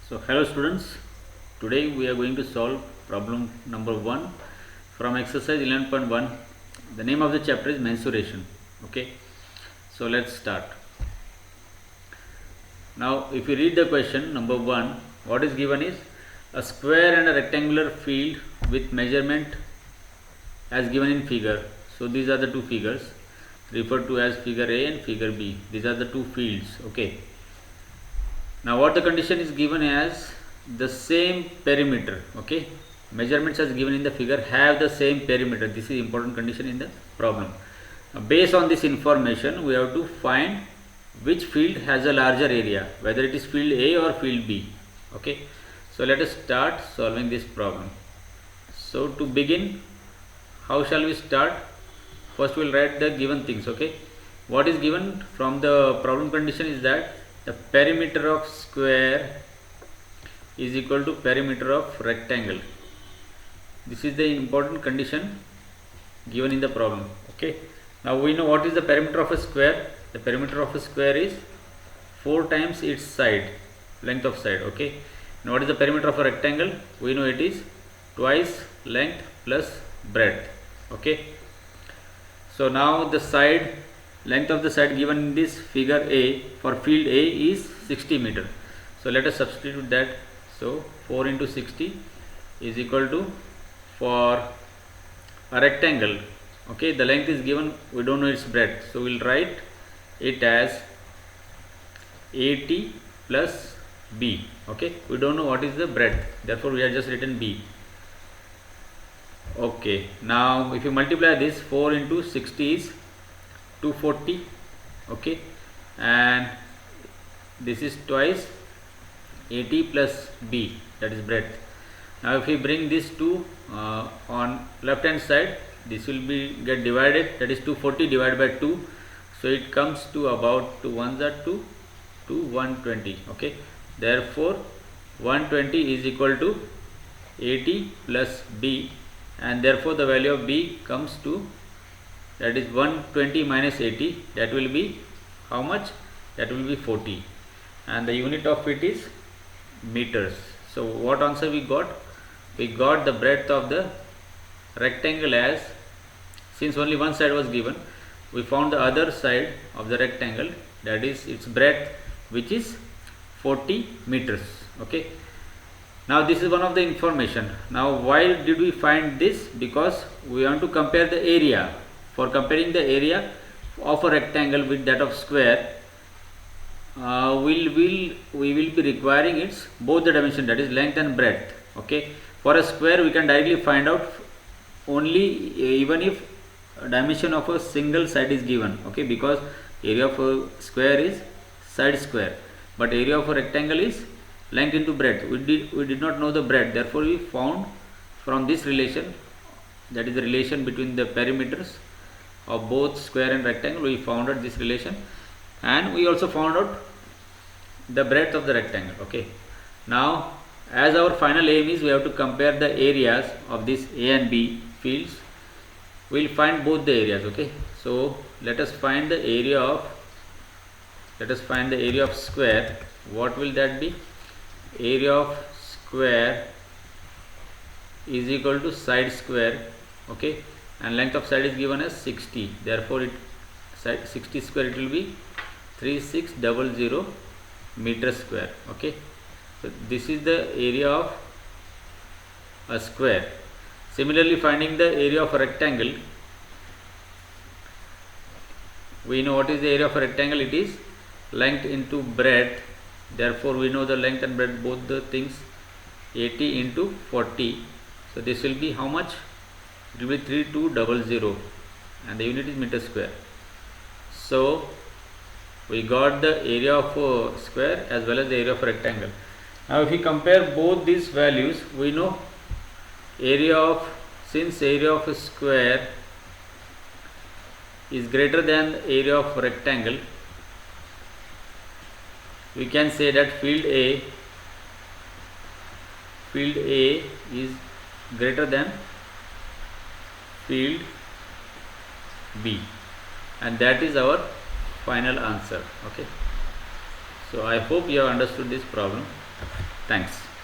So hello students, today we are going to solve problem number 1 from exercise 11.1. The name of the chapter is mensuration. Okay, so let's start. Now if you read the question number 1, what is given is a square and a rectangular field with measurement as given in figure. So these are the two figures referred to as figure A and figure B. These are the two fields. Okay. Now what the condition is given as the same perimeter. Okay, measurements as given in the figure have the same perimeter. This is important condition in the problem. Now, based on this information, we have to find which field has a larger area, whether it is field A or field B. Okay, so let us start solving this problem. So to begin, how shall we start? First we will write the given things. Okay, what is given from the problem condition is that the perimeter of square is equal to perimeter of rectangle. This is the important condition given in the problem. Okay, now we know what is the perimeter of a square. The perimeter of a square is 4 times its side, length of side. Okay, now what is the perimeter of a rectangle? We know it is twice length plus breadth. Okay, so now the side length of the side given in this figure A for field A is 60 meter. So let us substitute that. So 4 into 60 is equal to, for a rectangle, okay, the length is given, we don't know its breadth, so we'll write it as 80 plus B. Okay, we don't know what is the breadth, therefore we have just written B. Okay, now if you multiply this, 4 into 60 is 240. Okay, and this is twice 80 plus B, that is breadth. Now if we bring this 2 on left hand side, this will be get divided, that is 240 divided by 2, so it comes to about 2 ones are 2 to 120. Okay, therefore 120 is equal to 80 plus B, and therefore the value of B comes to, that is 120 minus 80, that will be how much? That will be 40, and the unit of it is meters. So what answer we got? We got the breadth of the rectangle as, since only one side was given, we found the other side of the rectangle, that is its breadth, which is 40 meters. Okay, now this is one of the information. Now why did we find this? Because we want to compare the area. For comparing the area of a rectangle with that of square, we will be requiring its both the dimension, that is length and breadth. Okay, for a square we can directly find out only even if dimension of a single side is given. Okay, because area of a square is side square, but area of a rectangle is length into breadth. We did not know the breadth, therefore we found from this relation, that is the relation between the perimeters of both square and rectangle, we found out this relation, and we also found out the breadth of the rectangle. Okay, now as our final aim is we have to compare the areas of this A and B fields, we will find both the areas. Okay, so let us find the area of square. What will that be? Area of square is equal to side square. Okay, and length of side is given as 60, therefore it side 60 square, it will be 3600 meter square. Okay, so this is the area of a square. Similarly, finding the area of a rectangle, we know what is the area of a rectangle, it is length into breadth, therefore we know the length and breadth, both the things, 80 into 40, so this will be how much? It will be 3200, and the unit is meter square. So we got the area of a square as well as the area of a rectangle. Now if we compare both these values, we know since area of a square is greater than the area of a rectangle, we can say that field A is greater than field B, and that is our final answer. Okay, so I hope you have understood this problem. Thanks.